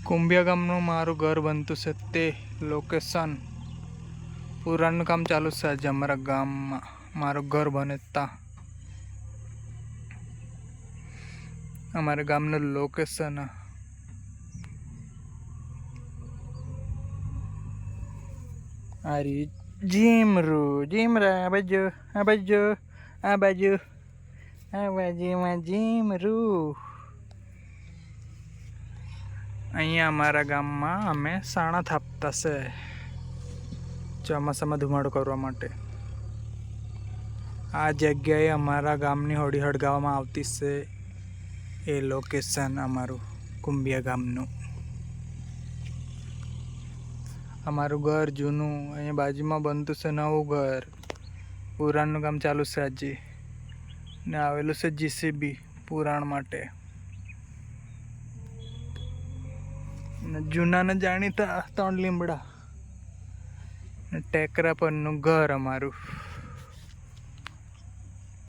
કુંભિયા ગામનું મારું ઘર બનતું છે તે લોકેશન પુરાણનું કામ ચાલુ છે આજે અમારા ગામમાં. મારું ઘર બને તા અમારા ગામનું લોકેશન આરી જીમરા આ બાજુ બાજુમાં જીમરું. અહીંયા અમારા ગામમાં અમે સાણા થાપતા છે ચોમાસામાં ધુમાડો કરવા માટે. આ જગ્યાએ અમારા ગામની હોળી હળગાવવામાં આવતી છે. એ લોકેશન અમારું કુંભિયા ગામનું. અમારું ઘર જૂનું અહીંયા બાજુમાં બનતું છે નવું ઘર. પુરાણનું કામ ચાલુ છે આજે ને આવેલું છે જીસીબી પુરાણ માટે. જૂનાને જાણીતા 3 લીમડા ટેકરા પરનું ઘર અમારું.